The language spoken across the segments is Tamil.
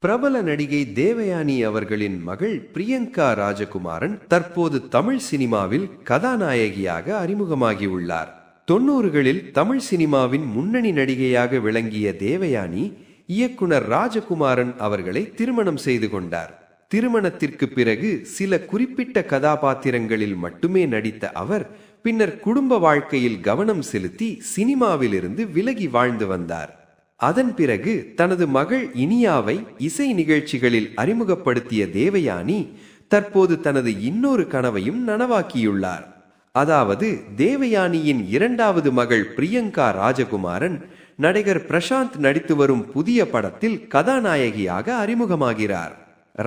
பிரபல நடிகை தேவயானி அவர்களின் மகள் பிரியங்கா ராஜகுமாரன் தற்போது தமிழ் சினிமாவில் கதாநாயகியாக அறிமுகமாகியுள்ளார். 90களில் தமிழ் சினிமாவின் முன்னணி நடிகையாக விளங்கிய தேவயானி இயக்குனர் ராஜகுமாரன் அவர்களை திருமணம் செய்து கொண்டார். திருமணத்திற்கு பிறகு சில குறிப்பிட்ட கதாபாத்திரங்களில் மட்டுமே நடித்த அவர் பின்னர் குடும்ப வாழ்க்கையில் கவனம் செலுத்தி சினிமாவிலிருந்து விலகி வாழ்ந்து வந்தார். அதன் பிறகு தனது மகள் இனியாவை இசை நிகழ்ச்சிகளில் அறிமுகப்படுத்திய தேவயானி தற்போது தனது இன்னொரு கனவையும் நனவாக்கியுள்ளார். அதாவது தேவயானியின் இரண்டாவது மகள் பிரியங்கா ராஜகுமாரன் நடிகர் பிரசாந்த் நடித்து வரும் புதிய படத்தில் கதாநாயகியாக அறிமுகமாகிறார்.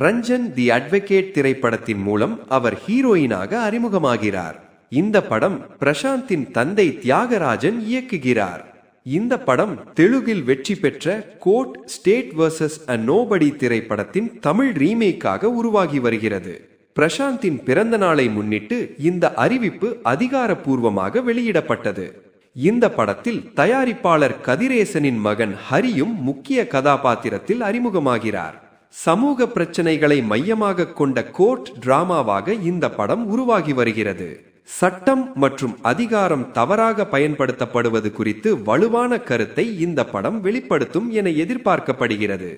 ரஞ்சன் தி அட்வொகேட் திரைப்படத்தின் மூலம் அவர் ஹீரோயினாக அறிமுகமாகிறார். இந்த படம் பிரசாந்தின் தந்தை தியாகராஜன் இயக்குகிறார். இந்த படம் தெலுங்கில் வெற்றி பெற்ற கோர்ட் ஸ்டேட் வர்சஸ் அ நோபடி திரைப்படத்தின் தமிழ் ரீமேக்காக உருவாகி வருகிறது. பிரசாந்தின் பிறந்த நாளை முன்னிட்டு இந்த அறிவிப்பு அதிகாரப்பூர்வமாக வெளியிடப்பட்டது. இந்த படத்தில் தயாரிப்பாளர் கதிரேசனின் மகன் ஹரியும் முக்கிய கதாபாத்திரத்தில் அறிமுகமாகிறார். சமூக பிரச்சனைகளை மையமாக கொண்ட கோர்ட் டிராமாவாக இந்த படம் உருவாகி வருகிறது. சட்டம் மற்றும் அதிகாரம் தவறாக பயன்படுத்தப்படுவது குறித்து வலுவான கருத்தை இந்த படம் வெளிப்படுத்தும் என எதிர்பார்க்கப்படுகிறது.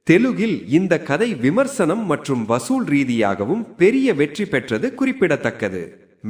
தெலுங்கில் இந்த கதை விமர்சனம் மற்றும் வசூல் ரீதியாகவும் பெரிய வெற்றி பெற்றது குறிப்பிடத்தக்கது.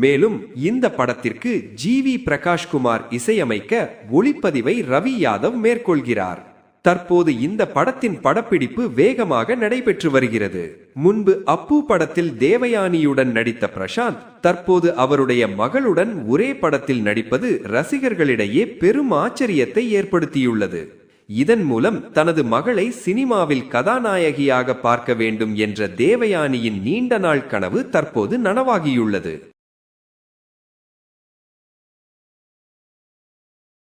மேலும் இந்த படத்திற்கு ஜி.வி. பிரகாஷ்குமார் இசையமைக்க ஒளிப்பதிவை ரவி யாதவ் மேற்கொள்கிறார். தற்போது இந்த படத்தின் படப்பிடிப்பு வேகமாக நடைபெற்று வருகிறது. முன்பு அப்பு படத்தில் தேவயானியுடன் நடித்த பிரசாந்த் தற்போது அவருடைய மகளுடன் ஒரே படத்தில் நடிப்பது ரசிகர்களிடையே பெரும் ஆச்சரியத்தை ஏற்படுத்தியுள்ளது. இதன் மூலம் தனது மகளை சினிமாவில் கதாநாயகியாக பார்க்க வேண்டும் என்ற தேவயானியின் நீண்ட நாள் கனவு தற்போது நனவாகியுள்ளது.